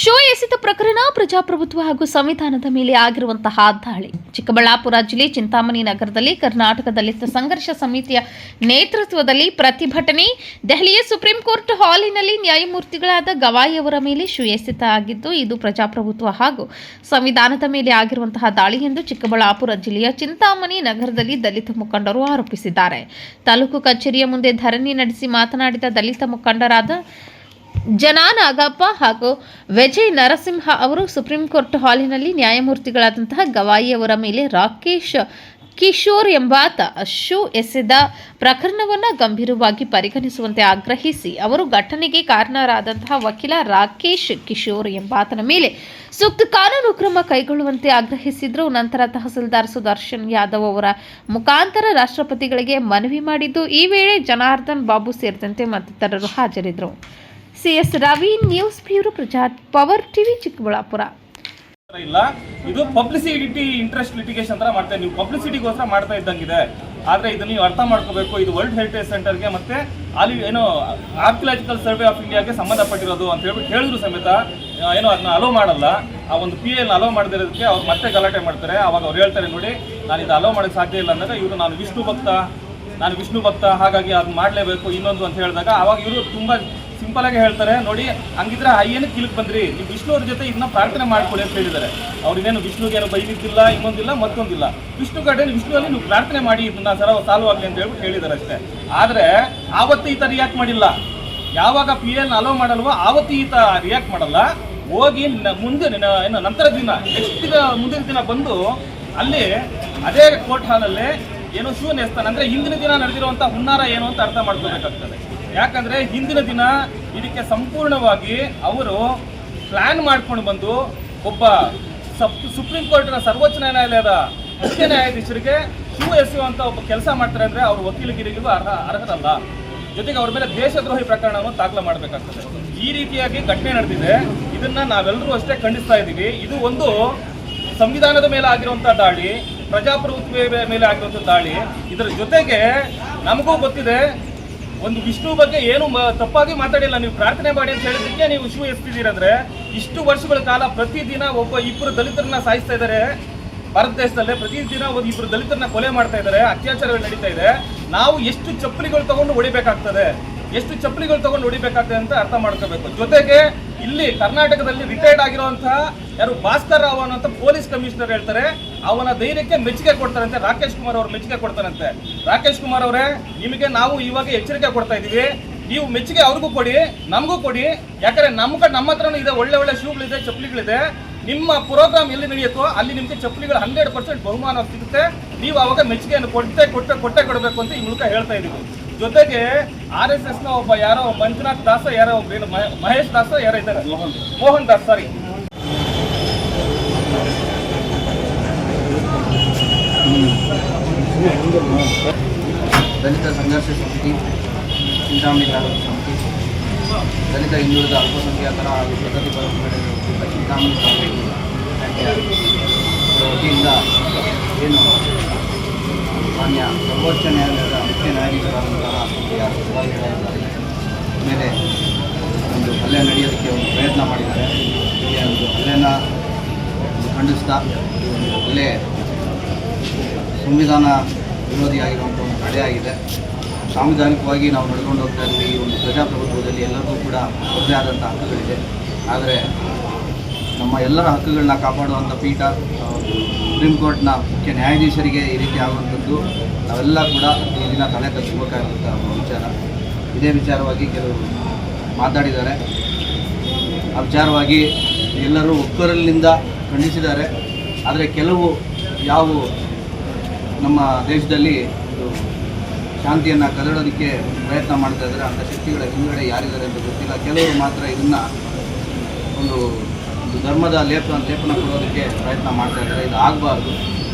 Show ಎಸೆತ ಪ್ರಕರಣ ಪ್ರಜಾಪ್ರಭುತ್ವ ಹಾಗೂ ಸಂವಿಧಾನದ ಮೇಲೆ ಆಗಿರುವಂತಹ ದಾಳಿ. ಚಿಕ್ಕಬಳ್ಳಾಪುರ ಜಿಲ್ಲೆ ಚಿಂತಾಮಣಿ ನಗರದಲ್ಲಿ ಕರ್ನಾಟಕ ದಲಿತ ಸಂಘರ್ಷ ಸಮಿತಿಯ ನೇತೃತ್ವದಲ್ಲಿ ಪ್ರತಿಭಟನೆ. ದೆಹಲಿಯ ಸುಪ್ರೀಂ ಕೋರ್ಟ್ ಹಾಲಿನಲ್ಲಿ ನ್ಯಾಯಮೂರ್ತಿಗಳಾದ ಗವಾಯಿ ಅವರ ಮೇಲೆ ಶೋ ಎಸೆತ ಆಗಿದ್ದು, ಇದು ಪ್ರಜಾಪ್ರಭುತ್ವ ಹಾಗೂ ಸಂವಿಧಾನದ ಮೇಲೆ ಆಗಿರುವಂತಹ ದಾಳಿ ಎಂದು ಚಿಕ್ಕಬಳ್ಳಾಪುರ ಜಿಲ್ಲೆಯ ಚಿಂತಾಮಣಿ ನಗರದಲ್ಲಿ ದಲಿತ ಮುಖಂಡರು ಆರೋಪಿಸಿದ್ದಾರೆ. ತಾಲೂಕು ಕಚೇರಿಯ ಮುಂದೆ ಧರಣಿ ನಡೆಸಿ ಮಾತನಾಡಿದ ದಲಿತ ಮುಖಂಡರಾದ ಜನಾನಾಗಪ್ಪ ಹಾಗೂ ವಿಜಯ್ ನರಸಿಂಹ ಅವರು ಸುಪ್ರೀಂ ಕೋರ್ಟ್ ಹಾಲಿನಲ್ಲಿ ನ್ಯಾಯಮೂರ್ತಿಗಳಾದಂತಹ ಗವಾಯಿ ಅವರ ಮೇಲೆ ರಾಕೇಶ್ ಕಿಶೋರ್ ಎಂಬಾತ ಶೂ ಎಸೆದ ಪ್ರಕರಣವನ್ನು ಗಂಭೀರವಾಗಿ ಪರಿಗಣಿಸುವಂತೆ ಆಗ್ರಹಿಸಿ ಅವರು ಘಟನೆಗೆ ಕಾರಣರಾದಂತಹ ವಕೀಲ ರಾಕೇಶ್ ಕಿಶೋರ್ ಎಂಬಾತನ ಮೇಲೆ ಸೂಕ್ತ ಕಾನೂನು ಕ್ರಮ ಕೈಗೊಳ್ಳುವಂತೆ ಆಗ್ರಹಿಸಿದ್ರು. ನಂತರ ತಹಸೀಲ್ದಾರ್ ಸುದರ್ಶನ್ ಯಾದವ್ ಅವರ ಮುಖಾಂತರ ರಾಷ್ಟ್ರಪತಿಗಳಿಗೆ ಮನವಿ ಮಾಡಿದ್ದು, ಈ ವೇಳೆ ಜನಾರ್ದನ್ ಬಾಬು ಸೇರಿದಂತೆ ಮತ್ತಿತರರು ಹಾಜರಿದ್ದರು. CS Ravi, news bureau, power TV, Chikkaballapur. ಇಲ್ಲ, ಇದು ಪಬ್ಲಿಸಿಟಿ ಇಂಟ್ರೆಸ್ಟ್ ಲಿಟಿಗೇಷನ್ ಅಂತ ಮಾಡ್ತಾರೆ. ನೀವು ಪಬ್ಲಿಸಿಟಿಗೋಸ್ಕರ ಮಾಡ್ತಾ ಇದ್ದಂಗಿದೆ. ಆದರೆ ಇದನ್ನು ನೀವು ಅರ್ಥ ಮಾಡ್ಕೋಬೇಕು. ಇದು ವರ್ಲ್ಡ್ ಹೆರಿಟೇಜ್ ಸೆಂಟರ್ಗೆ ಮತ್ತೆ ಅಲ್ಲಿ ಏನೋ ಆರ್ಕಿಯಾಲಜಿಕಲ್ ಸರ್ವೆ ಆಫ್ ಇಂಡಿಯಾಗೆ ಸಂಬಂಧಪಟ್ಟಿರೋದು ಅಂತ ಹೇಳ್ಬಿಟ್ಟು ಹೇಳಿದ್ರು ಸಮೇತ ಏನೋ ಅದನ್ನ ಅಲೋ ಮಾಡಲ್ಲ. ಆ ಒಂದು PA ಅಲೋ ಮಾಡದಿರೋದಕ್ಕೆ ಅವ್ರು ಮತ್ತೆ ಗಲಾಟೆ ಮಾಡ್ತಾರೆ. ಅವಾಗ ಅವ್ರು ಹೇಳ್ತಾರೆ, ನೋಡಿ ನಾನು ಇದು ಅಲೋ ಮಾಡೋಕ್ಕೆ ಸಾಧ್ಯ ಇಲ್ಲ ಅಂದಾಗ ಇವರು ನಾನು ವಿಷ್ಣು ಭಕ್ತ ಹಾಗಾಗಿ ಅದನ್ನ ಮಾಡಲೇಬೇಕು ಇನ್ನೊಂದು ಅಂತ ಹೇಳಿದಾಗ ಅವಾಗ ಇವರು ತುಂಬ ಸಿಂಪಲ್ ಆಗಿ ಹೇಳ್ತಾರೆ, ನೋಡಿ ಹಂಗಿದ್ರೆ ಏನಕ್ಕೆ ಇಲ್ಲಿಗೆ ಬಂದ್ರಿ, ನೀವು ವಿಷ್ಣು ಅವ್ರ ಜೊತೆ ಇದನ್ನ ಪ್ರಾರ್ಥನೆ ಮಾಡ್ಕೊಳ್ಳಿ ಅಂತ ಹೇಳಿದ್ದಾರೆ. ಅವ್ರಿಗೇನು ವಿಷ್ಣುಗೇನು ಬೈದಿದ್ದಿಲ್ಲ, ಇನ್ನೊಂದಿಲ್ಲ ಮತ್ತೊಂದಿಲ್ಲ. ವಿಷ್ಣುವಲ್ಲಿ ನೀವು ಪ್ರಾರ್ಥನೆ ಮಾಡಿ ಇದನ್ನ ಸಾಲ್ವ್ ಆಗಲಿ ಅಂತ ಹೇಳ್ಬಿಟ್ಟು ಹೇಳಿದ್ದಾರೆ ಅಷ್ಟೇ. ಆದರೆ ಆವತ್ತು ಈತ ರಿಯಾಕ್ಟ್ ಮಾಡಿಲ್ಲ. ಯಾವಾಗ PA ಅಲೋ ಮಾಡಲ್ವೋ ಆವತ್ತು ಈತ ರಿಯಾಕ್ಟ್ ಮಾಡಲ್ಲ. ಹೋಗಿ ನಂತರ ದಿನ ಮುಂದಿನ ದಿನ ಬಂದು ಅಲ್ಲಿ ಅದೇ ಕೋರ್ಟ್ ಹಾಲಲ್ಲಿ ಏನೋ ಶೂ ನೆಸ್ತಾನೆ. ಅಂದರೆ ಹಿಂದಿನ ದಿನ ನಡೆದಿರುವಂಥ ಹುನ್ನಾರ ಏನು ಅಂತ ಅರ್ಥ ಮಾಡ್ಕೋಬೇಕಾಗ್ತದೆ. ಯಾಕಂದರೆ ಹಿಂದಿನ ದಿನ ಇದಕ್ಕೆ ಸಂಪೂರ್ಣವಾಗಿ ಅವರು ಪ್ಲ್ಯಾನ್ ಮಾಡ್ಕೊಂಡು ಬಂದು ಒಬ್ಬ ಸುಪ್ರೀಂ ಕೋರ್ಟ್ನ ಸರ್ವೋಚ್ಚ ನ್ಯಾಯಾಲಯದ ಮುಖ್ಯ ನ್ಯಾಯಾಧೀಶರಿಗೆ ಶೂ ಎಸೆಯುವಂಥ ಒಬ್ಬ ಕೆಲಸ ಮಾಡ್ತಾರೆ ಅಂದರೆ ಅವರು ವಕೀಲಗಿರಿಗೂ ಅರ್ಹರಲ್ಲ. ಜೊತೆಗೆ ಅವ್ರ ಮೇಲೆ ದೇಶದ್ರೋಹಿ ಪ್ರಕರಣವನ್ನು ದಾಖಲೆ ಮಾಡಬೇಕಾಗ್ತದೆ. ಈ ರೀತಿಯಾಗಿ ಘಟನೆ ನಡೆದಿದೆ. ಇದನ್ನು ನಾವೆಲ್ಲರೂ ಅಷ್ಟೇ ಖಂಡಿಸ್ತಾ ಇದ್ದೀವಿ. ಇದು ಒಂದು ಸಂವಿಧಾನದ ಮೇಲೆ ಆಗಿರುವಂಥ ದಾಳಿ, ಪ್ರಜಾಪ್ರಭುತ್ವ ಮೇಲೆ ಆಗಿರುವಂಥ ದಾಳಿ. ಇದರ ಜೊತೆಗೆ ನಮಗೂ ಗೊತ್ತಿದೆ, ಒಂದು ವಿಷ್ಣು ಬಗ್ಗೆ ಏನು ತಪ್ಪಾಗಿ ಮಾತಾಡಿಲ್ಲ. ನೀವು ಪ್ರಾರ್ಥನೆ ಮಾಡಿ ಅಂತ ಹೇಳಿದ್ದಕ್ಕೆ ನೀವು ಶೂ ಎಸ್ತಿದ್ದೀರಂದ್ರೆ ಇಷ್ಟು ವರ್ಷಗಳ ಕಾಲ ಪ್ರತಿದಿನ ಇಬ್ಬರು ದಲಿತರನ್ನ ಸಾಯಿಸ್ತಾ ಇದ್ದಾರೆ. ಭಾರತ ದೇಶದಲ್ಲೇ ಪ್ರತಿದಿನ ಇಬ್ಬರು ದಲಿತರನ್ನ ಕೊಲೆ ಮಾಡ್ತಾ ಇದ್ದಾರೆ, ಅತ್ಯಾಚಾರಗಳು ನಡೀತಾ ಇದೆ. ನಾವು ಎಷ್ಟು ಚಪ್ಪಲಿಗಳು ತಗೊಂಡು ಹೊಡಿಬೇಕಾಗ್ತದೆ ಅಂತ ಅರ್ಥ ಮಾಡ್ಕೋಬೇಕು. ಜೊತೆಗೆ ಇಲ್ಲಿ ಕರ್ನಾಟಕದಲ್ಲಿ ರಿಟೈರ್ಡ್ ಆಗಿರುವಂತಹ ಯಾರು ಭಾಸ್ಕರ್ ರಾವ್ ಅನ್ನೋಂಥ ಪೊಲೀಸ್ ಕಮಿಷನರ್ ಹೇಳ್ತಾರೆ, ಅವನ ಧೈರ್ಯಕ್ಕೆ ಮೆಚ್ಚುಗೆ ಕೊಡ್ತಾರಂತೆ. ರಾಕೇಶ್ ಕುಮಾರ್ ಅವರು ಮೆಚ್ಚುಗೆ ಕೊಡ್ತಾರಂತೆ. ರಾಕೇಶ್ ಕುಮಾರ್ ಅವರೇ, ನಿಮಗೆ ನಾವು ಇವಾಗ ಎಚ್ಚರಿಕೆ ಕೊಡ್ತಾ ಇದ್ದೀವಿ. ನೀವು ಮೆಚ್ಚುಗೆ ಅವ್ರಿಗೂ ಕೊಡಿ, ನಮಗೂ ಕೊಡಿ. ಯಾಕಂದ್ರೆ ನಮ್ಮ ಹತ್ರನೂ ಇದೆ, ಒಳ್ಳೆ ಶೂಗಳಿದೆ, ಚಪ್ಪಲಿಗಳಿದೆ. ನಿಮ್ಮ ಪ್ರೋಗ್ರಾಮ್ ಎಲ್ಲಿ ನಡೆಯುತ್ತೋ ಅಲ್ಲಿ ನಿಮಗೆ ಚಪ್ಪಲಿಗಳು 100% ಬಹುಮಾನ ಸಿಗುತ್ತೆ. ನೀವು ಅವಾಗ ಮೆಚ್ಚುಗೆಯನ್ನು ಕೊಟ್ಟೆ ಕೊಡಬೇಕು ಅಂತ ಈ ಮೂಲಕ ಹೇಳ್ತಾ ಇದ್ದೀವಿ. ಜೊತೆಗೆ RSSನ ಒಬ್ಬ ಯಾರೋ ಮಂಜುನಾಥ್ ದಾಸ, ಯಾರೋ ಒಬ್ಬ ಮಹೇಶ್ ದಾಸ, ಯಾರೋ ಇದ್ದಾರೆ, ಮೋಹನ್ ದಾಸ್, ಸಾರಿ, ದಲಿತ ಸಂಘರ್ಷ ಸಮಿತಿ, ಚಿಂತಾಮಣಿ ತಾಲೂಕು ಸಮಿತಿ, ದಲಿತ ಹಿಂದುಳಿದ ಅಲ್ಪಸಂಖ್ಯಾತರ ಹಾಗೂ ಪ್ರಗತಿಪರ ಮುಖಂಡರು ಚಿಂತಾಮಣಿ ತಾಲೂಕು ವತಿಯಿಂದ ಏನು ಮಾನ್ಯ ಸರ್ವೋಚ್ಚ ನ್ಯಾಯಾಲಯದ ಮುಖ್ಯ ನ್ಯಾಯಾಧೀಶರಾದಂತಹ ಮೇಲೆ ಒಂದು ಹಲ್ಲೆ ನಡೆಯೋದಕ್ಕೆ ಒಂದು ಪ್ರಯತ್ನ ಮಾಡಿದ್ದಾರೆ. ಈ ಒಂದು ಹಲ್ಲೆನ ಖಂಡಿಸ್ತಾ ಹಲ್ಲೆ ಸಂವಿಧಾನ ವಿರೋಧಿಯಾಗಿರುವಂಥ ಒಂದು ತಡೆಯಾಗಿದೆ. ಸಾಂವಿಧಾನಿಕವಾಗಿ ನಾವು ನಡ್ಕೊಂಡು ಹೋಗ್ತಾ ಇದ್ದೀವಿ. ಈ ಒಂದು ಪ್ರಜಾಪ್ರಭುತ್ವದಲ್ಲಿ ಎಲ್ಲರಿಗೂ ಕೂಡ ಅವ್ರದ್ದೇ ಆದಂಥ ಹಕ್ಕುಗಳಿದೆ. ಆದರೆ ನಮ್ಮ ಎಲ್ಲರ ಹಕ್ಕುಗಳನ್ನ ಕಾಪಾಡುವಂಥ ಪೀಠ ಸುಪ್ರೀಂ ಕೋರ್ಟ್ನ ಮುಖ್ಯ ನ್ಯಾಯಾಧೀಶರಿಗೆ ಈ ರೀತಿ ಆಗುವಂಥದ್ದು ನಾವೆಲ್ಲ ಕೂಡ ಈ ದಿನ ತಲೆ ತಗ್ಗಿಸಬೇಕಾದಂಥ ವಿಚಾರ. ಇದೇ ವಿಚಾರವಾಗಿ ಕೆಲವರು ಮಾತಾಡಿದ್ದಾರೆ. ಆ ವಿಚಾರವಾಗಿ ಎಲ್ಲರೂ ಒಕ್ಕರಲಿನಿಂದ ಖಂಡಿಸಿದ್ದಾರೆ. ಆದರೆ ಕೆಲವು ಯಾವ ನಮ್ಮ ದೇಶದಲ್ಲಿ ಶಾಂತಿಯನ್ನು ಕದಡೋದಕ್ಕೆ ಪ್ರಯತ್ನ ಮಾಡ್ತಾ ಇದ್ದಾರೆ, ಅಂಥ ಶಕ್ತಿಗಳ ಹಿಂದುಗಡೆ ಯಾರಿದ್ದಾರೆ ಅಂತ ಗೊತ್ತಿಲ್ಲ. ಕೆಲವರು ಮಾತ್ರ ಇದನ್ನು ಒಂದು ಧರ್ಮದ ಲೇಪನ ಕೊಡೋದಕ್ಕೆ ಪ್ರಯತ್ನ ಮಾಡ್ತಾ ಇದ್ದಾರೆ. ಇದು ಆಗಬಾರ್ದು.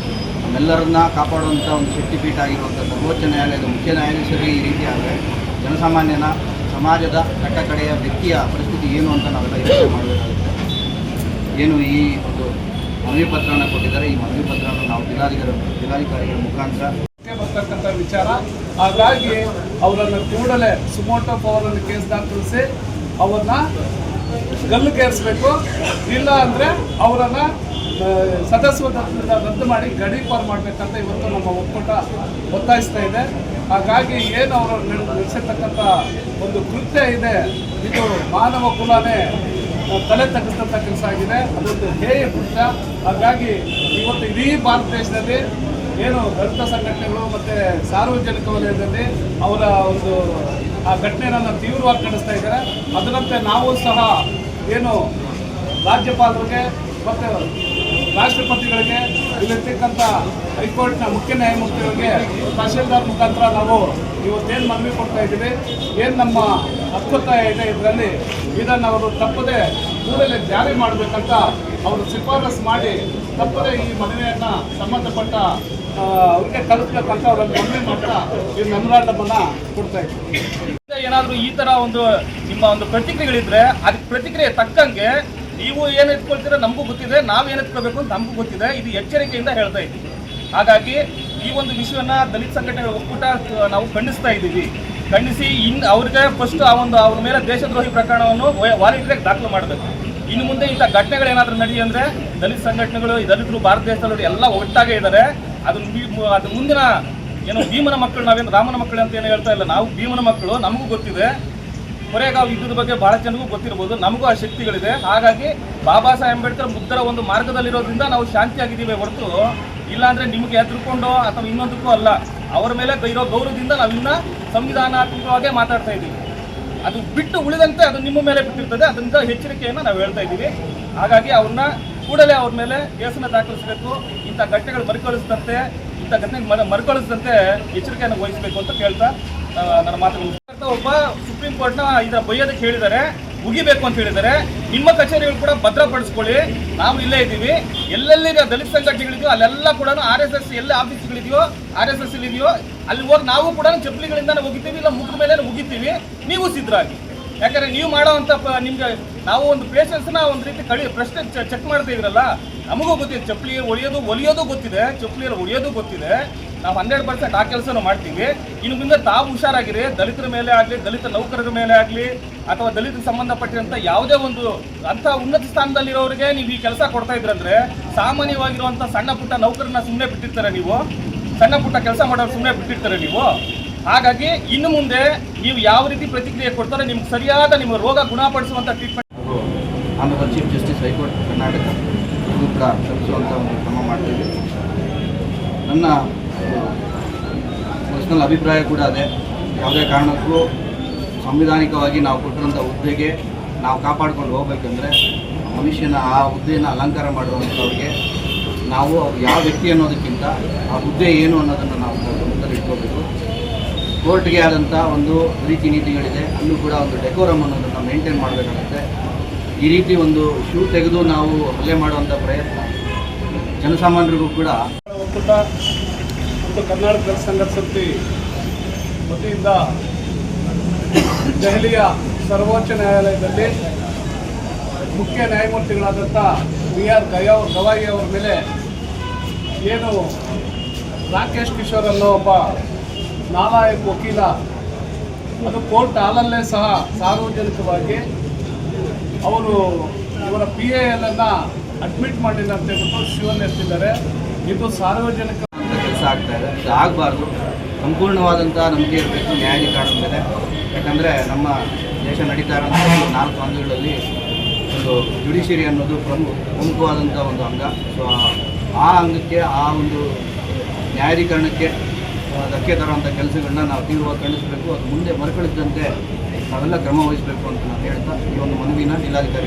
ನಮ್ಮೆಲ್ಲರನ್ನ ಕಾಪಾಡುವಂಥ ಒಂದು ಶಕ್ತಿಪೀಠ ಆಗಿರುವಂಥ ಸರ್ವೋಚ್ಚ ನ್ಯಾಯಾಲಯದ ಮುಖ್ಯ ನ್ಯಾಯಾಧೀಶರಿಗೆ ಈ ರೀತಿ ಆದರೆ ಜನಸಾಮಾನ್ಯನ, ಸಮಾಜದ ಕಟ್ಟಕಡೆಯ ವ್ಯಕ್ತಿಯ ಪರಿಸ್ಥಿತಿ ಏನು ಅಂತ ನಾವೆಲ್ಲ ಯೋಚನೆ ಮಾಡಬೇಕಾಗುತ್ತೆ. ಏನು ಈ ಒಂದು ಮನವಿ ಪತ್ರವನ್ನು ಕೊಟ್ಟಿದ್ದಾರೆ, ಈ ಮನವಿ ಪತ್ರವನ್ನು ನಾವು ಜಿಲ್ಲಾಧಿಕಾರಿಗಳ ಮುಖಾಂತರ ಬರ್ತಕ್ಕಂಥ ವಿಚಾರ. ಹಾಗಾಗಿ ಅವರನ್ನು ಕೂಡಲೇ ಸುಮೋಟೋ ಪವರಲ್ಲಿ ಕೇಸ್ ದಾಖಲಿಸಿ ಅವ್ರನ್ನ ಗಲ್ಲುಗೇರಿಸಬೇಕು, ಇಲ್ಲ ಅಂದರೆ ಅವರನ್ನು ಸದಸ್ಯತ್ವದಿಂದ ರದ್ದು ಮಾಡಿ ಗಡೀಪಾರು ಮಾಡಬೇಕಂತ ಇವತ್ತು ನಮ್ಮ ಒಕ್ಕೂಟ ಒತ್ತಾಯಿಸ್ತಾ ಇದೆ. ಹಾಗಾಗಿ ಏನು ಅವರು ನಡೆಸಿರ್ತಕ್ಕಂಥ ಒಂದು ಕೃತ್ಯ ಇದೆ, ಇದು ಮಾನವ ಕುಲನೇ ತಲೆ ತಗ್ಗಿಸ್ತಂಥ ಕೆಲಸ ಆಗಿದೆ. ಅದೊಂದು ಹೇಯ ಕೃತ್ಯ. ಹಾಗಾಗಿ ಇವತ್ತು ಇಡೀ ಭಾರತ ದೇಶದಲ್ಲಿ ಏನು ದಲಿತ ಸಂಘಟನೆಗಳು ಮತ್ತು ಸಾರ್ವಜನಿಕ ವಲಯದಲ್ಲಿ ಅವರ ಒಂದು ಆ ಘಟನೆಯನ್ನು ತೀವ್ರವಾಗಿ ಖಂಡಿಸ್ತಾ ಇದ್ದಾರೆ. ಅದರಂತೆ ನಾವು ಸಹ ಏನು ರಾಜ್ಯಪಾಲರಿಗೆ ಮತ್ತು ರಾಷ್ಟ್ರಪತಿಗಳಿಗೆ, ಇಲ್ಲಿರ್ತಕ್ಕಂಥ ಹೈಕೋರ್ಟ್ನ ಮುಖ್ಯ ನ್ಯಾಯಮೂರ್ತಿಗಳಿಗೆ ತಹಶೀಲ್ದಾರ್ ಮುಖಾಂತರ ನಾವು ಇವತ್ತೇನು ಮನವಿ ಕೊಡ್ತಾ ಇದ್ದೀವಿ, ಏನು ನಮ್ಮ ಹಕ್ಕೊತ್ತಾಯ ಇದೆ, ಇದರಲ್ಲಿ ಇದನ್ನು ಅವರು ತಪ್ಪದೆ ಕೂಡಲೇ ಜಾರಿ ಮಾಡಬೇಕಂತ ಅವರು ಶಿಫಾರಸು ಮಾಡಿ ತಪ್ಪದೆ ಈ ಮನವಿಯನ್ನು ಸಂಬಂಧಪಟ್ಟ ಅವ್ರಿಗೆ ಕಲಿಸ್ಬೇಕಂತ ಅವರನ್ನು ಮನವಿ ಮಾಡ್ತಾ ಈ ಮೆಮೊರಾಂಡಮನ್ನು ಕೊಡ್ತಾ ಇದ್ದೀವಿ. ಏನಾದರೂ ಈ ಥರ ಒಂದು ನಿಮ್ಮ ಒಂದು ಪ್ರತಿಕ್ರಿಯೆಗಳಿದ್ರೆ ಅದಕ್ಕೆ ಪ್ರತಿಕ್ರಿಯೆ ತಕ್ಕಂಗೆ ನೀವು ಏನು ಎತ್ಕೊಳ್ತೀರ ನಮಗೂ ಗೊತ್ತಿದೆ, ನಾವು ಏನು ಎತ್ಕೋಬೇಕು ಅಂತ ನಮಗೂ ಗೊತ್ತಿದೆ. ಇದು ಎಚ್ಚರಿಕೆಯಿಂದ ಹೇಳ್ತಾ ಇದ್ದೀವಿ. ಹಾಗಾಗಿ ಈ ಒಂದು ವಿಷಯವನ್ನು ದಲಿತ ಸಂಘಟನೆಗಳ ಒಕ್ಕೂಟ ನಾವು ಖಂಡಿಸ್ತಾ ಇದ್ದೀವಿ. ಖಂಡಿಸಿ ಅವ್ರಿಗೆ ಫಸ್ಟ್ ಅವ್ರ ಮೇಲೆ ದೇಶದ್ರೋಹಿ ಪ್ರಕರಣವನ್ನು ವಾರಂಟಿಯಾಗಿ ದಾಖಲು ಮಾಡಬೇಕು. ಇನ್ನು ಮುಂದೆ ಇಂಥ ಘಟನೆಗಳೇನಾದರೂ ನಡಿ ಅಂದರೆ ದಲಿತ ಸಂಘಟನೆಗಳು, ಈ ದಲಿತರು ಭಾರತ ದೇಶದಲ್ಲಿ ಎಲ್ಲ ಒಟ್ಟಾಗೇ ಇದ್ದಾರೆ. ಅದು ಮುಂದಿನ ಏನು ಭೀಮನ ಮಕ್ಕಳು, ನಾವೇನು ರಾಮನ ಮಕ್ಕಳು ಅಂತ ಏನು ಹೇಳ್ತಾ ಇಲ್ಲ, ನಾವು ಭೀಮನ ಮಕ್ಕಳು, ನಮಗೂ ಗೊತ್ತಿದೆ. ಕೊರೆಗಾಂವ್ ಯುದ್ಧದ ಬಗ್ಗೆ ಬಹಳ ಜನಗೂ ಗೊತ್ತಿರ್ಬೋದು, ನಮಗೂ ಆ ಶಕ್ತಿಗಳಿದೆ. ಹಾಗಾಗಿ ಬಾಬಾ ಸಾಹೇಬ್ ಅಂಬೇಡ್ಕರ್ ಬುದ್ಧರ ಒಂದು ಮಾರ್ಗದಲ್ಲಿರೋದ್ರಿಂದ ನಾವು ಶಾಂತಿಯಾಗಿದ್ದೀವಿ ಹೊರತು ಇಲ್ಲಾಂದರೆ ನಿಮಗೆ ಎದುರುಕೊಂಡು ಅಥವಾ ಇನ್ನೊಂದಕ್ಕೂ ಅಲ್ಲ. ಅವರ ಮೇಲೆ ಇರೋ ಗೌರವದಿಂದ ನಾವಿನ್ನ ಸಂವಿಧಾನಾತ್ಮಕವಾಗೇ ಮಾತಾಡ್ತಾ ಇದ್ದೀವಿ. ಅದು ಬಿಟ್ಟು ಉಳಿದಂತೆ ಅದು ನಿಮ್ಮ ಮೇಲೆ ಬಿಟ್ಟಿರ್ತದೆ. ಅದರಿಂದ ಎಚ್ಚರಿಕೆಯನ್ನು ನಾವು ಹೇಳ್ತಾ ಇದ್ದೀವಿ. ಹಾಗಾಗಿ ಅವ್ರನ್ನ ಕೂಡಲೇ ಅವ್ರ ಮೇಲೆ ಕೇಸನ್ನು ದಾಖಲಿಸಬೇಕು. ಇಂಥ ಘಟನೆಗಳು ಮರುಕಳಿಸಿದಂತೆ ಮರುಕಳಿಸಿದಂತೆ ಎಚ್ಚರಿಕೆಯನ್ನು ವಹಿಸಬೇಕು ಅಂತ ಕೇಳ್ತಾ ನನ್ನ ಮಾತುಗಳು. ಒಬ್ಬ ಸುಪ್ರೀಂ ಕೋರ್ಟ್ನ ಇದರ ಬೈಯೋದಕ್ಕೆ ಹೇಳಿದ್ದಾರೆ, ಮುಗಿಬೇಕು ಅಂತ ಹೇಳಿದ್ದಾರೆ. ನಿಮ್ಮ ಕಚೇರಿಗಳು ಕೂಡ ಭದ್ರಪಡಿಸ್ಕೊಳ್ಳಿ, ನಾವು ಇಲ್ಲೇ ಇದ್ದೀವಿ. ಎಲ್ಲೆಲ್ಲಿ ದಲಿತ ಸಂಘಟನೆಗಳಿದೆಯೋ ಅಲ್ಲೆಲ್ಲ ಕೂಡ RSS ಎಲ್ಲಿ ಆಫೀಸ್ಗಳಿದೆಯೋ RSS ಇದೆಯೋ ಅಲ್ಲಿ ಹೋಗಿ ನಾವು ಕೂಡ ಚಪ್ಪಲಿಗಳಿಂದ ಹೋಗಿದ್ದೀವಿ, ಇಲ್ಲ ಮುಖದ ಮೇಲೆ ಮುಗಿತೀವಿ. ನೀವು ಸಿದ್ಧರಾಗಿ. ಯಾಕಂದರೆ ನೀವು ಮಾಡೋವಂಥ ನಿಮಗೆ ನಾವು ಒಂದು ಪೇಷನ್ಸ್ನ ಒಂದು ರೀತಿ ಪ್ರಶ್ನೆ ಚೆಕ್ ಮಾಡ್ತಾ ಇದ್ರಲ್ಲ, ನಮಗೂ ಗೊತ್ತಿದೆ. ಚಪ್ಪಲಿ ಹೊಲಿಯೋದು ಗೊತ್ತಿದೆ, ಚಪ್ಪಲಿಯಲ್ಲಿ ಹೊಲಿಯೋದು ಗೊತ್ತಿದೆ. ನಾವು 100% ಆ ಕೆಲಸನೂ ಮಾಡ್ತೀವಿ. ಇನ್ನು ಮುಂದೆ ತಾವು ಹುಷಾರಾಗಿರಿ. ದಲಿತರ ಮೇಲೆ ಆಗಲಿ, ದಲಿತ ನೌಕರರ ಮೇಲೆ ಆಗಲಿ, ಅಥವಾ ದಲಿತರಿಗೆ ಸಂಬಂಧಪಟ್ಟಿರುವಂಥ ಯಾವುದೇ ಒಂದು ಅಂಥ ಉನ್ನತ ಸ್ಥಾನದಲ್ಲಿರೋರಿಗೆ ನೀವು ಈ ಕೆಲಸ ಕೊಡ್ತಾ ಇದ್ರಂದ್ರೆ ಸಾಮಾನ್ಯವಾಗಿರುವಂಥ ಸಣ್ಣ ಪುಟ್ಟ ನೌಕರನ್ನ ಸುಮ್ಮನೆ ಬಿಟ್ಟಿರ್ತಾರೆ ನೀವು, ಸಣ್ಣ ಪುಟ್ಟ ಕೆಲಸ ಮಾಡೋರು ಸುಮ್ಮನೆ ಬಿಟ್ಟಿರ್ತಾರೆ ನೀವು. ಹಾಗಾಗಿ ಇನ್ನು ಮುಂದೆ ನೀವು ಯಾವ ರೀತಿ ಪ್ರತಿಕ್ರಿಯೆ ಕೊಡ್ತಾರೆ, ನಿಮ್ಗೆ ಸರಿಯಾದ ನಿಮ್ಮ ರೋಗ ಗುಣಪಡಿಸುವಂಥ treatment honourable chief justice high court Karnataka ಇದು ಕೂಡ ತಪ್ಪಿಸುವಂಥ ಒಂದು ಕ್ರಮ ಮಾಡ್ತೀವಿ. ನನ್ನ ಪರ್ಸ್ನಲ್ ಅಭಿಪ್ರಾಯ ಕೂಡ ಅದೇ. ಯಾವುದೇ ಕಾರಣಕ್ಕೂ ಸಂವಿಧಾನಿಕವಾಗಿ ನಾವು ಕೊಟ್ಟಿರೋಂಥ ಹುದ್ದೆಗೆ ನಾವು ಕಾಪಾಡ್ಕೊಂಡು ಹೋಗ್ಬೇಕಂದ್ರೆ ಮನುಷ್ಯನ ಆ ಹುದ್ದೆಯನ್ನು ಅಲಂಕಾರ ಮಾಡುವಂಥವ್ರಿಗೆ ನಾವು ಯಾವ ವ್ಯಕ್ತಿ ಅನ್ನೋದಕ್ಕಿಂತ ಆ ಹುದ್ದೆ ಏನು ಅನ್ನೋದನ್ನು ನಾವು ಗಮನದಲ್ಲಿ ಇಟ್ಕೋಬೇಕು. ಕೋರ್ಟ್ಗೆ ಆದಂಥ ಒಂದು ರೀತಿ ನೀತಿಗಳಿದೆ, ಅಲ್ಲೂ ಕೂಡ ಒಂದು ಡೆಕೋರಮ್ ಅನ್ನೋದನ್ನು ಮೇಂಟೈನ್ ಮಾಡಬೇಕಾಗುತ್ತೆ. ಈ ರೀತಿ ಒಂದು ಶೂ ತೆಗೆದು ನಾವು ಹಲ್ಲೆ ಮಾಡುವಂಥ ಪ್ರಯತ್ನ ಜನಸಾಮಾನ್ಯರಿಗೂ ಕೂಡ ಒಕ್ಕೂಟ ಮತ್ತು ಕರ್ನಾಟಕ ದಲಿತ ಸಂಘರ್ಷ ಸಮಿತಿ ವತಿಯಿಂದ ದೆಹಲಿಯ ಸರ್ವೋಚ್ಚ ನ್ಯಾಯಾಲಯದಲ್ಲಿ ಮುಖ್ಯ ನ್ಯಾಯಮೂರ್ತಿಗಳಾದಂಥ BR ಗವಾಯಿ ಅವರ ಮೇಲೆ ಏನು ರಾಕೇಶ್ ಕಿಶೋರ್ ಅನ್ನೋ ಒಬ್ಬ ನಾಲಾಯಕ ವಕೀಲ, ಅದು ಕೋರ್ಟ್ ಹಾಲಲ್ಲೇ ಸಹ ಸಾರ್ವಜನಿಕವಾಗಿ ಅವರು ಇವರ PALನ್ನು ಅಡ್ಮಿಟ್ ಮಾಡಿಲ್ಲ ಅಂತ ಹೇಳ್ಬಿಟ್ಟು ಶಿವನ್ ಎತ್ತಿದ್ದಾರೆ. ಇದು ಸಾರ್ವಜನಿಕ ಕೆಲಸ ಆಗ್ತಾ ಇದೆ. ಇದು ಆಗಬಾರ್ದು. ಸಂಪೂರ್ಣವಾದಂಥ ನಂಬಿಕೆ ಇರಬೇಕು ನ್ಯಾಯಾಧಿಕರಣದ ಮೇಲೆ. ಯಾಕಂದರೆ ನಮ್ಮ ದೇಶ ನಡೀತಾ ಇರೋಂಥ 4 ಅಂಗಗಳಲ್ಲಿ ಒಂದು ಜುಡಿಷಿಯರಿ ಅನ್ನೋದು ಪ್ರಮುಖವಾದಂಥ ಒಂದು ಅಂಗ. ಸೊ ಆ ಅಂಗಕ್ಕೆ, ಆ ಒಂದು ನ್ಯಾಯಾಧಿಕರಣಕ್ಕೆ ಧಕ್ಕೆ ತರುವಂಥ ಕೆಲಸಗಳನ್ನ ನಾವು ತೀವ್ರವಾಗಿ ಖಂಡಿಸಬೇಕು. ಅದು ಮುಂದೆ ಮರುಕಳಿಸಿದಂತೆ ನಾವೆಲ್ಲ ಕ್ರಮ ವಹಿಸಬೇಕು ಅಂತ ನಾನು ಹೇಳ್ತಾ ಈ ಒಂದು ಮನವಿನ ಜಿಲ್ಲಾಧಿಕಾರಿ